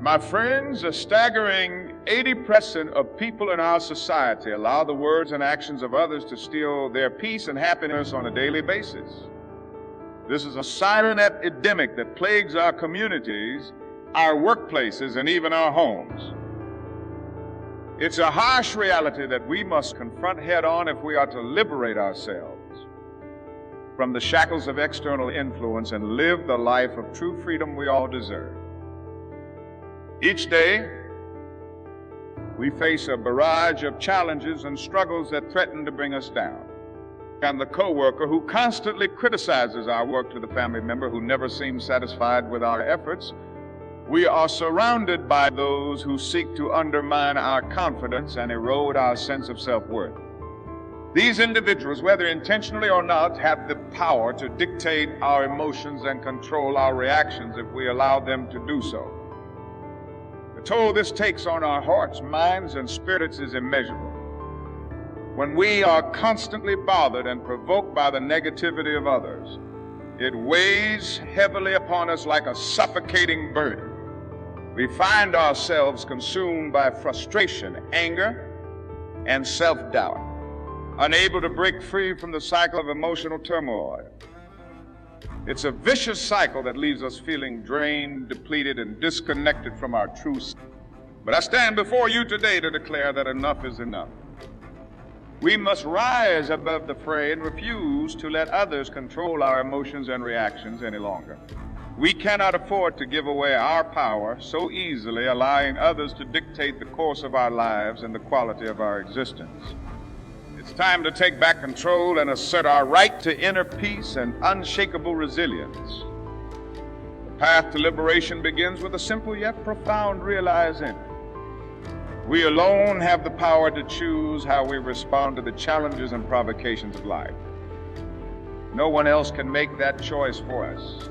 My friends, a staggering 80% of people in our society allow the words and actions of others to steal their peace and happiness on a daily basis. This is a silent epidemic that plagues our communities, our workplaces, and even our homes. It's a harsh reality that we must confront head-on if we are to liberate ourselves from the shackles of external influence and live the life of true freedom we all deserve. Each day, we face a barrage of challenges and struggles that threaten to bring us down. And the coworker who constantly criticizes our work to the family member who never seems satisfied with our efforts. We are surrounded by those who seek to undermine our confidence and erode our sense of self-worth. These individuals, whether intentionally or not, have the power to dictate our emotions and control our reactions if we allow them to do so. The toll this takes on our hearts, minds, and spirits is immeasurable. When we are constantly bothered and provoked by the negativity of others, it weighs heavily upon us like a suffocating burden. We find ourselves consumed by frustration, anger, and self-doubt, unable to break free from the cycle of emotional turmoil. It's a vicious cycle that leaves us feeling drained, depleted, and disconnected from our true self. But I stand before you today to declare that enough is enough. We must rise above the fray and refuse to let others control our emotions and reactions any longer. We cannot afford to give away our power so easily, allowing others to dictate the course of our lives and the quality of our existence. It's time to take back control and assert our right to inner peace and unshakable resilience. The path to liberation begins with a simple yet profound realizing. We alone have the power to choose how we respond to the challenges and provocations of life. No one else can make that choice for us.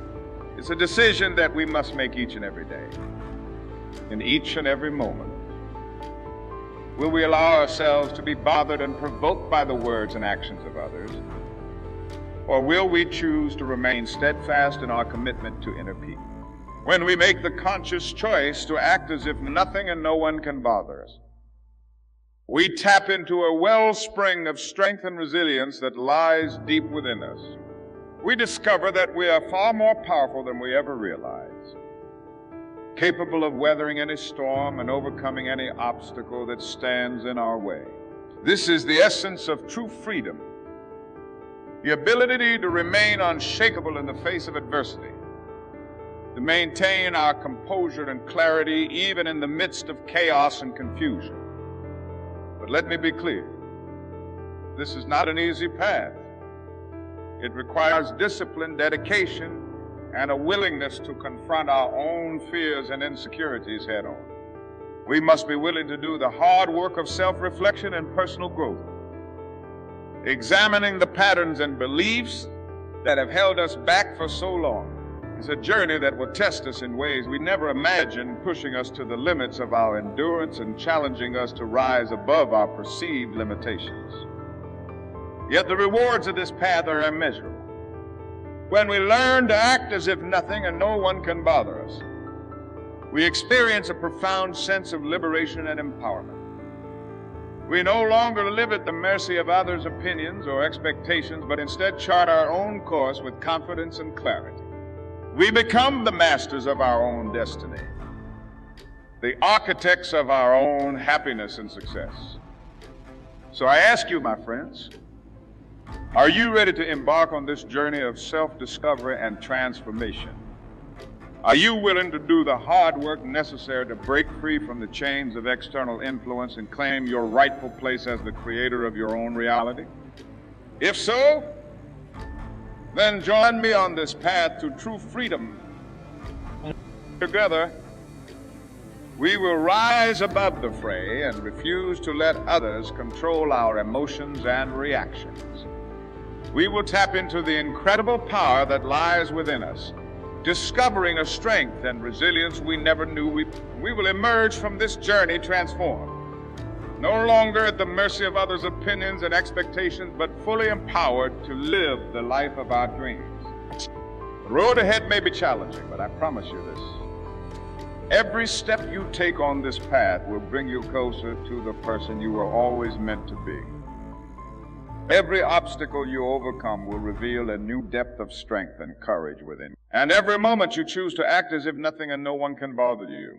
It's a decision that we must make each and every day, in each and every moment. Will we allow ourselves to be bothered and provoked by the words and actions of others? Or will we choose to remain steadfast in our commitment to inner peace? When we make the conscious choice to act as if nothing and no one can bother us, we tap into a wellspring of strength and resilience that lies deep within us. We discover that we are far more powerful than we ever realized, capable of weathering any storm and overcoming any obstacle that stands in our way. This is the essence of true freedom, the ability to remain unshakable in the face of adversity, to maintain our composure and clarity even in the midst of chaos and confusion. But let me be clear, this is not an easy path. It requires discipline, dedication, and a willingness to confront our own fears and insecurities head on. We must be willing to do the hard work of self-reflection and personal growth, examining the patterns and beliefs that have held us back for so long. It's a journey that will test us in ways we never imagined, pushing us to the limits of our endurance and challenging us to rise above our perceived limitations. Yet the rewards of this path are immeasurable. When we learn to act as if nothing and no one can bother us, we experience a profound sense of liberation and empowerment. We no longer live at the mercy of others' opinions or expectations, but instead chart our own course with confidence and clarity. We become the masters of our own destiny, the architects of our own happiness and success. So I ask you, my friends, are you ready to embark on this journey of self-discovery and transformation? Are you willing to do the hard work necessary to break free from the chains of external influence and claim your rightful place as the creator of your own reality? If so, then join me on this path to true freedom. Together, we will rise above the fray and refuse to let others control our emotions and reactions. We will tap into the incredible power that lies within us, discovering a strength and resilience we never knew. We will emerge from this journey transformed, no longer at the mercy of others' opinions and expectations, but fully empowered to live the life of our dreams. The road ahead may be challenging, but I promise you this. Every step you take on this path will bring you closer to the person you were always meant to be. Every obstacle you overcome will reveal a new depth of strength and courage within you. And every moment you choose to act as if nothing and no one can bother you,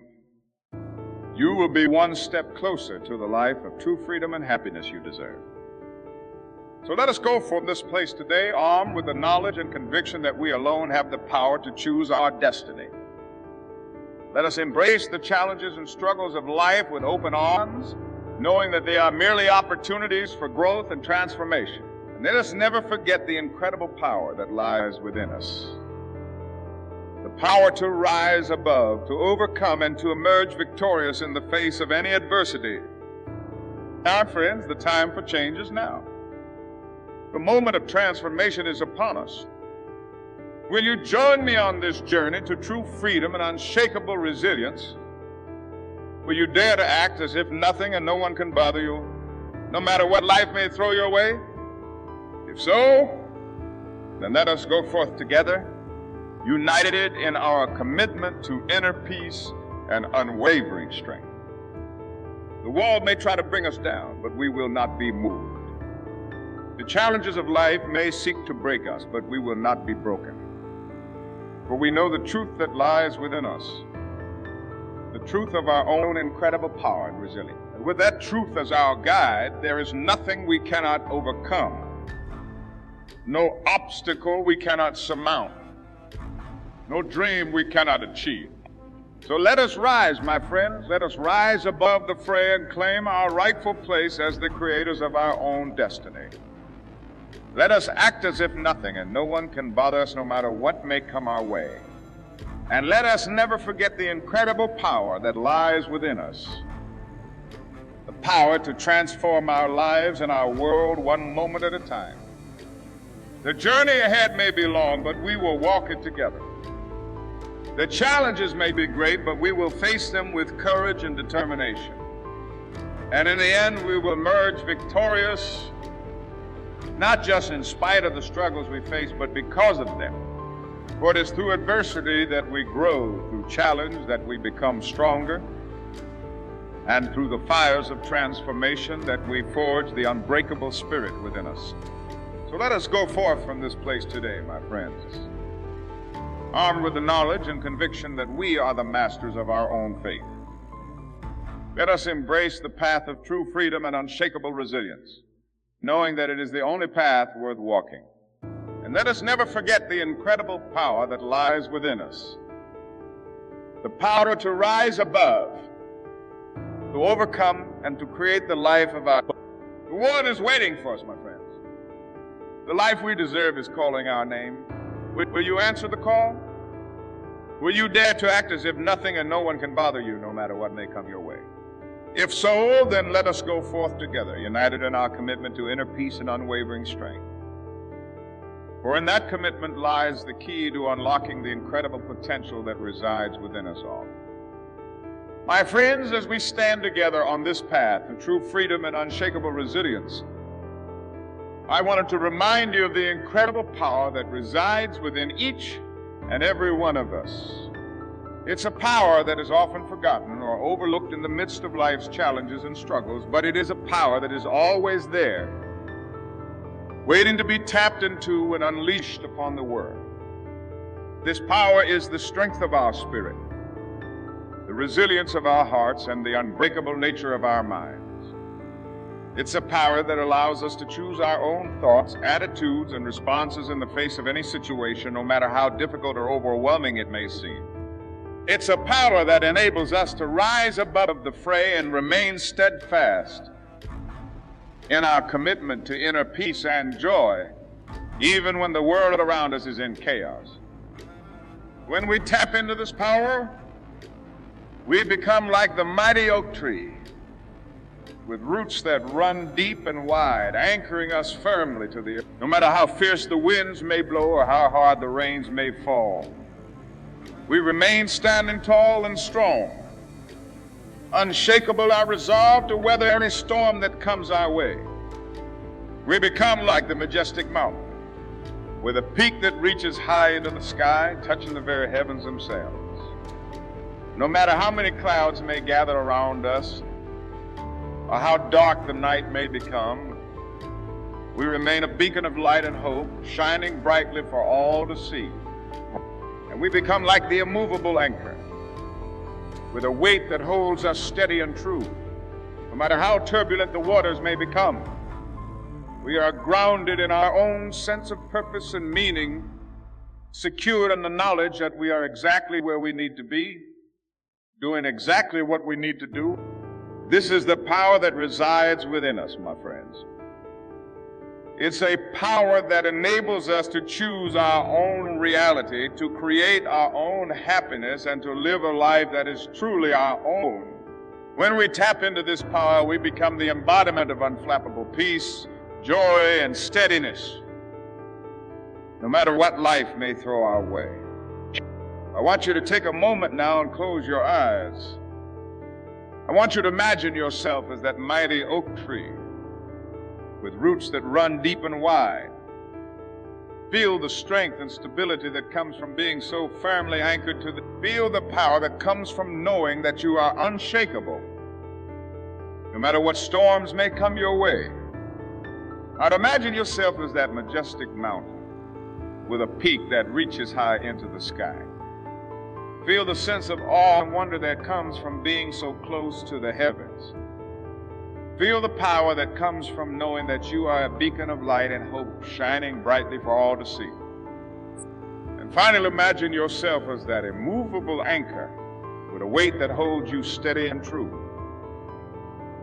you will be one step closer to the life of true freedom and happiness you deserve. So let us go from this place today armed with the knowledge and conviction that we alone have the power to choose our destiny. Let us embrace the challenges and struggles of life with open arms, knowing that they are merely opportunities for growth and transformation. And let us never forget the incredible power that lies within us. The power to rise above, to overcome, and to emerge victorious in the face of any adversity. Our friends, the time for change is now. The moment of transformation is upon us. Will you join me on this journey to true freedom and unshakable resilience? Will you dare to act as if nothing and no one can bother you, no matter what life may throw your way? If so, then let us go forth together, united in our commitment to inner peace and unwavering strength. The world may try to bring us down, but we will not be moved. The challenges of life may seek to break us, but we will not be broken. For we know the truth that lies within us, the truth of our own incredible power and resilience. And with that truth as our guide, there is nothing we cannot overcome, no obstacle we cannot surmount, no dream we cannot achieve. So let us rise, my friends. Let us rise above the fray and claim our rightful place as the creators of our own destiny. Let us act as if nothing and no one can bother us, no matter what may come our way. And let us never forget the incredible power that lies within us. The power to transform our lives and our world one moment at a time. The journey ahead may be long, but we will walk it together. The challenges may be great, but we will face them with courage and determination. And in the end, we will emerge victorious, not just in spite of the struggles we face, but because of them. For it is through adversity that we grow, through challenge that we become stronger, and through the fires of transformation that we forge the unbreakable spirit within us. So let us go forth from this place today, my friends, armed with the knowledge and conviction that we are the masters of our own fate. Let us embrace the path of true freedom and unshakable resilience, knowing that it is the only path worth walking. And let us never forget the incredible power that lies within us. The power to rise above, to overcome, and to create the life of our... The world is waiting for us, my friends. The life we deserve is calling our name. Will you answer the call? Will you dare to act as if nothing and no one can bother you, no matter what may come your way? If so, then let us go forth together, united in our commitment to inner peace and unwavering strength. For in that commitment lies the key to unlocking the incredible potential that resides within us all. My friends, as we stand together on this path to true freedom and unshakable resilience, I wanted to remind you of the incredible power that resides within each and every one of us. It's a power that is often forgotten or overlooked in the midst of life's challenges and struggles, but it is a power that is always there, waiting to be tapped into and unleashed upon the world. This power is the strength of our spirit, the resilience of our hearts, and the unbreakable nature of our minds. It's a power that allows us to choose our own thoughts, attitudes, and responses in the face of any situation, no matter how difficult or overwhelming it may seem. It's a power that enables us to rise above the fray and remain steadfast in our commitment to inner peace and joy, even when the world around us is in chaos. When we tap into this power, we become like the mighty oak tree, with roots that run deep and wide, anchoring us firmly to the earth. No matter how fierce the winds may blow or how hard the rains may fall, we remain standing tall and strong, unshakable our resolve to weather any storm that comes our way. We become like the majestic mountain, with a peak that reaches high into the sky, touching the very heavens themselves. No matter how many clouds may gather around us, or how dark the night may become, we remain a beacon of light and hope, shining brightly for all to see. And we become like the immovable anchor, with a weight that holds us steady and true. No matter how turbulent the waters may become, we are grounded in our own sense of purpose and meaning, secured in the knowledge that we are exactly where we need to be, doing exactly what we need to do. This is the power that resides within us, my friends. It's a power that enables us to choose our own reality, to create our own happiness, and to live a life that is truly our own. When we tap into this power, we become the embodiment of unflappable peace, joy, and steadiness, no matter what life may throw our way. I want you to take a moment now and close your eyes. I want you to imagine yourself as that mighty oak tree with roots that run deep and wide. Feel the strength and stability that comes from being so firmly anchored to feel the power that comes from knowing that you are unshakable, no matter what storms may come your way. Now imagine yourself as that majestic mountain with a peak that reaches high into the sky. Feel the sense of awe and wonder that comes from being so close to the heavens. Feel the power that comes from knowing that you are a beacon of light and hope, shining brightly for all to see. And finally, imagine yourself as that immovable anchor with a weight that holds you steady and true.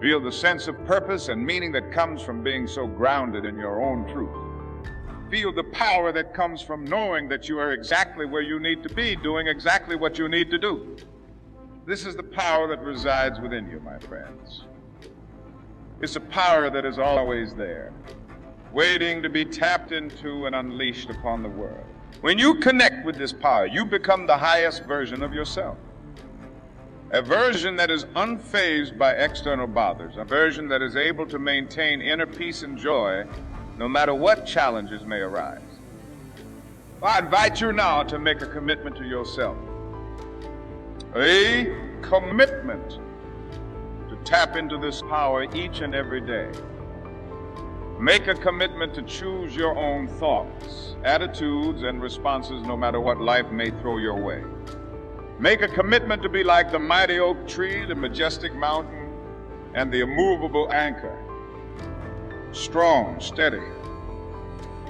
Feel the sense of purpose and meaning that comes from being so grounded in your own truth. Feel the power that comes from knowing that you are exactly where you need to be, doing exactly what you need to do. This is the power that resides within you, my friends. It's a power that is always there, waiting to be tapped into and unleashed upon the world. When you connect with this power, you become the highest version of yourself. A version that is unfazed by external bothers, a version that is able to maintain inner peace and joy no matter what challenges may arise. I invite you now to make a commitment to yourself. A commitment to tap into this power each and every day. Make a commitment to choose your own thoughts, attitudes, and responses no matter what life may throw your way. Make a commitment to be like the mighty oak tree, the majestic mountain, and the immovable anchor. Strong, steady,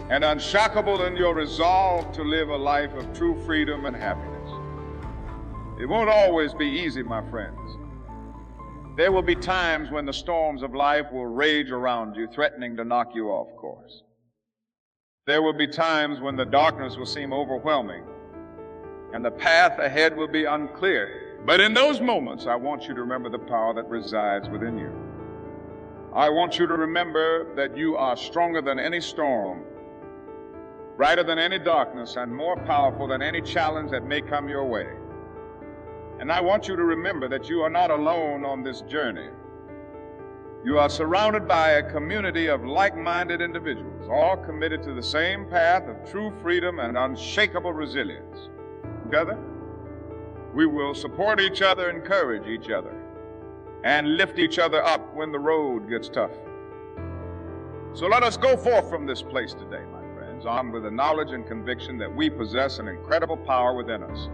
and unshockable in your resolve to live a life of true freedom and happiness. It won't always be easy, my friends. There will be times when the storms of life will rage around you, threatening to knock you off course. There will be times when the darkness will seem overwhelming and the path ahead will be unclear. But in those moments, I want you to remember the power that resides within you. I want you to remember that you are stronger than any storm, brighter than any darkness, and more powerful than any challenge that may come your way. And I want you to remember that you are not alone on this journey. You are surrounded by a community of like-minded individuals, all committed to the same path of true freedom and unshakable resilience. Together, we will support each other, encourage each other, and lift each other up when the road gets tough. So let us go forth from this place today, my friends, armed with the knowledge and conviction that we possess an incredible power within us.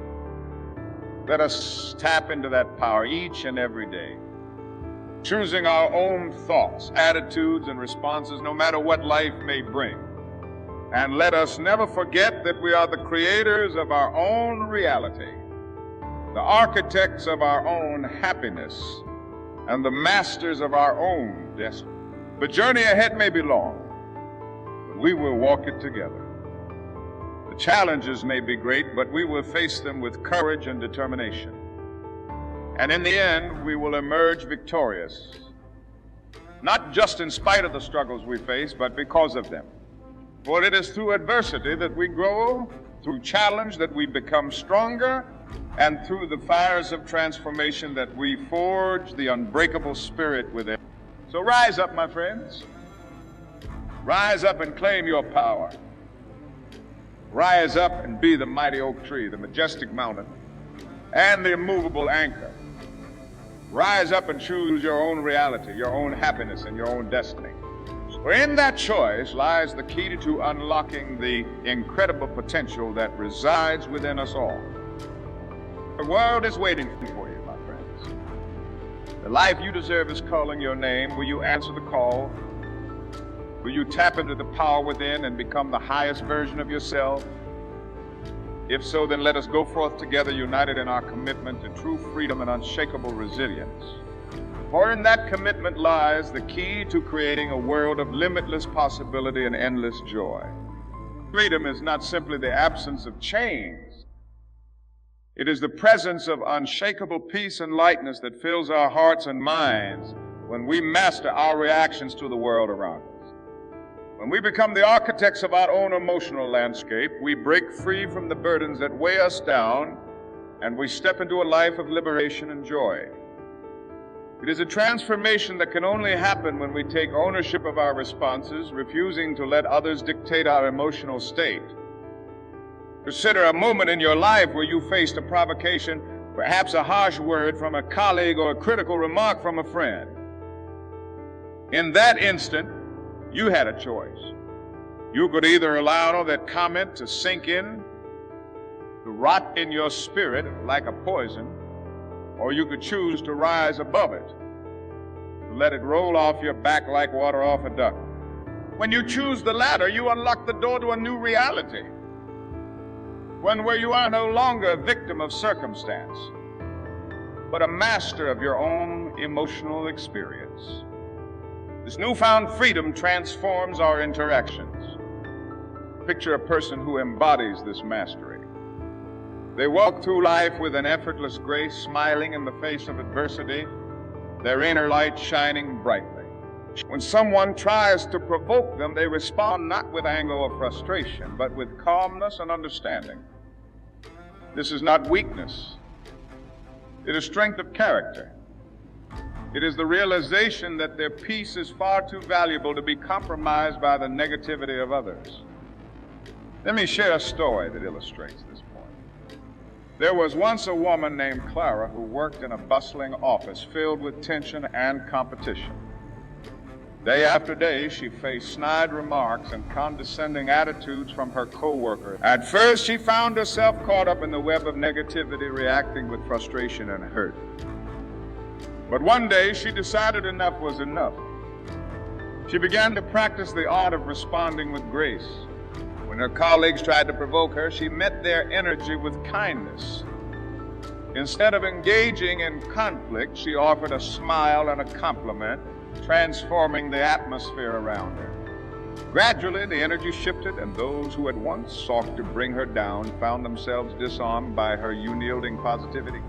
Let us tap into that power each and every day, choosing our own thoughts, attitudes, and responses no matter what life may bring. And let us never forget that we are the creators of our own reality, the architects of our own happiness, and the masters of our own destiny. The journey ahead may be long, but we will walk it together. The challenges may be great, but we will face them with courage and determination. And in the end, we will emerge victorious, not just in spite of the struggles we face, but because of them. For it is through adversity that we grow, through challenge that we become stronger, and through the fires of transformation that we forge the unbreakable spirit within. So rise up, my friends. Rise up and claim your power. Rise up and be the mighty oak tree, the majestic mountain, and the immovable anchor. Rise up and choose your own reality, your own happiness, and your own destiny. For in that choice lies the key to unlocking the incredible potential that resides within us all. The world is waiting for you, my friends. The life you deserve is calling your name. Will you answer the call? Will you tap into the power within and become the highest version of yourself? If so, then let us go forth together, united in our commitment to true freedom and unshakable resilience. For in that commitment lies the key to creating a world of limitless possibility and endless joy. Freedom is not simply the absence of chains. It is the presence of unshakable peace and lightness that fills our hearts and minds when we master our reactions to the world around us. When we become the architects of our own emotional landscape, we break free from the burdens that weigh us down, and we step into a life of liberation and joy. It is a transformation that can only happen when we take ownership of our responses, refusing to let others dictate our emotional state. Consider a moment in your life where you faced a provocation, perhaps a harsh word from a colleague or a critical remark from a friend. In that instant, you had a choice. You could either allow that comment to sink in, to rot in your spirit like a poison, or you could choose to rise above it, to let it roll off your back like water off a duck. When you choose the latter, you unlock the door to a new reality, one where you are no longer a victim of circumstance, but a master of your own emotional experience. This newfound freedom transforms our interactions. Picture a person who embodies this mastery. They walk through life with an effortless grace, smiling in the face of adversity, their inner light shining brightly. When someone tries to provoke them, they respond not with anger or frustration, but with calmness and understanding. This is not weakness. It is strength of character. It is the realization that their peace is far too valuable to be compromised by the negativity of others. Let me share a story that illustrates this point. There was once a woman named Clara who worked in a bustling office filled with tension and competition. Day after day, she faced snide remarks and condescending attitudes from her co-workers. At first, she found herself caught up in the web of negativity, reacting with frustration and hurt. But one day, she decided enough was enough. She began to practice the art of responding with grace. When her colleagues tried to provoke her, she met their energy with kindness. Instead of engaging in conflict, she offered a smile and a compliment, transforming the atmosphere around her. Gradually, the energy shifted, and those who had once sought to bring her down found themselves disarmed by her unyielding positivity.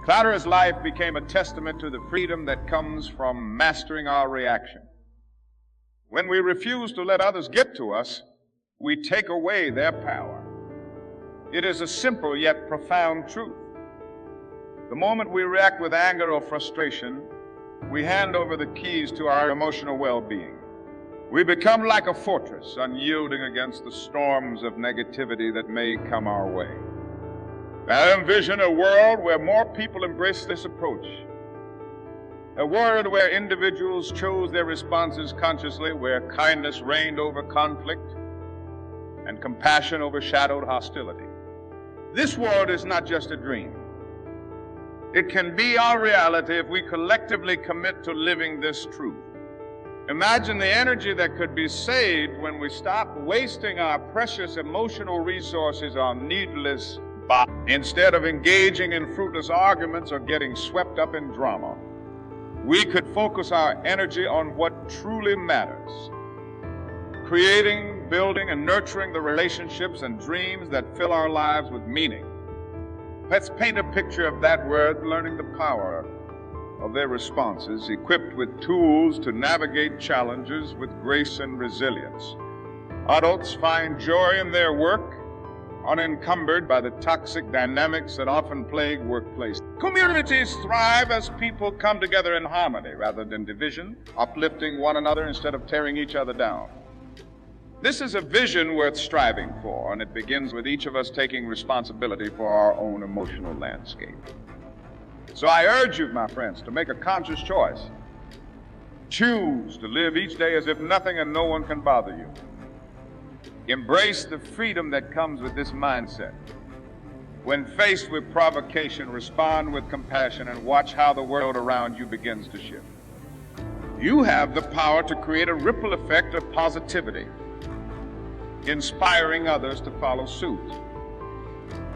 Clara's life became a testament to the freedom that comes from mastering our reaction. When we refuse to let others get to us, we take away their power. It is a simple yet profound truth. The moment we react with anger or frustration, we hand over the keys to our emotional well-being. We become like a fortress, unyielding against the storms of negativity that may come our way. I envision a world where more people embrace this approach. A world where individuals chose their responses consciously, where kindness reigned over conflict and compassion overshadowed hostility. This world is not just a dream. It can be our reality if we collectively commit to living this truth. Imagine the energy that could be saved when we stop wasting our precious emotional resources on needless instead of engaging in fruitless arguments or getting swept up in drama. We could focus our energy on what truly matters, creating, building, and nurturing the relationships and dreams that fill our lives with meaning. Let's paint a picture of that word, learning the power of their responses, equipped with tools to navigate challenges with grace and resilience. Adults find joy in their work, unencumbered by the toxic dynamics that often plague workplaces. Communities thrive as people come together in harmony rather than division, uplifting one another instead of tearing each other down. This is a vision worth striving for, and it begins with each of us taking responsibility for our own emotional landscape. So I urge you, my friends, to make a conscious choice. Choose to live each day as if nothing and no one can bother you. Embrace the freedom that comes with this mindset. When faced with provocation, respond with compassion and watch how the world around you begins to shift. You have the power to create a ripple effect of positivity, inspiring others to follow suit.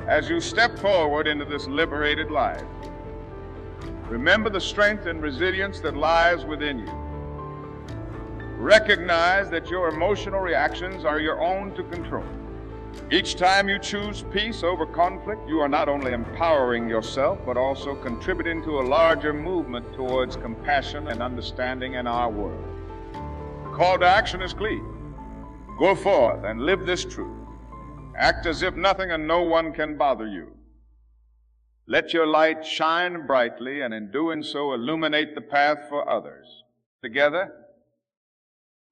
As you step forward into this liberated life, remember the strength and resilience that lies within you. Recognize that your emotional reactions are your own to control. Each time you choose peace over conflict, you are not only empowering yourself, but also contributing to a larger movement towards compassion and understanding in our world. The call to action is clear. Go forth and live this truth. Act as if nothing and no one can bother you. Let your light shine brightly, and in doing so, illuminate the path for others. Together,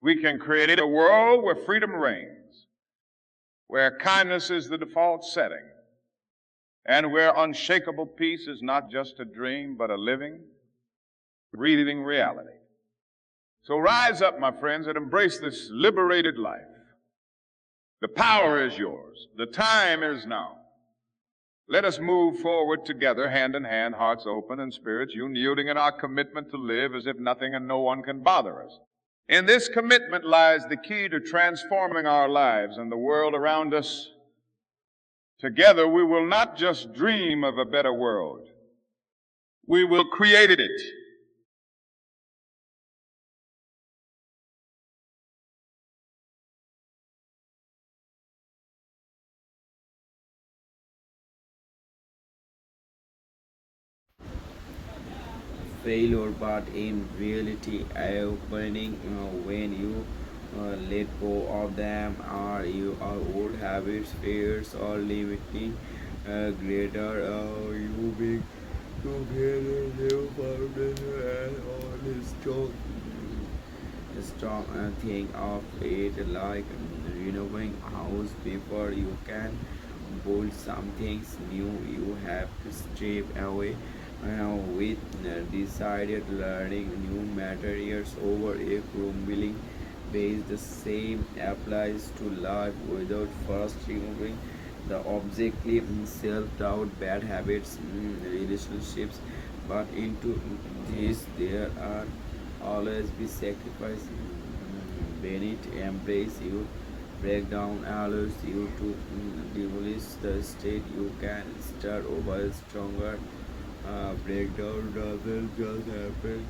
we can create a world where freedom reigns, where kindness is the default setting, and where unshakable peace is not just a dream, but a living, breathing reality. So rise up, my friends, and embrace this liberated life. The power is yours. The time is now. Let us move forward together, hand in hand, hearts open and spirits unyielding in our commitment to live as if nothing and no one can bother us. In this commitment lies the key to transforming our lives and the world around us. Together, we will not just dream of a better world. We will create it. Failure, but in reality, eye-opening when you let go of them, or you are old habits, fears, or limiting greater you being together new foundation and all strong thing of it like renoving house before you can build something new. You have to step away with decided learning new materials over a crumbling base. The same applies to life without first removing the objective self-doubt, bad habits, relationships. But into this there are always be sacrifice. Beneath embrace you breakdown allows you to demolish the state. You can start over stronger. Breakdown doesn't just happen.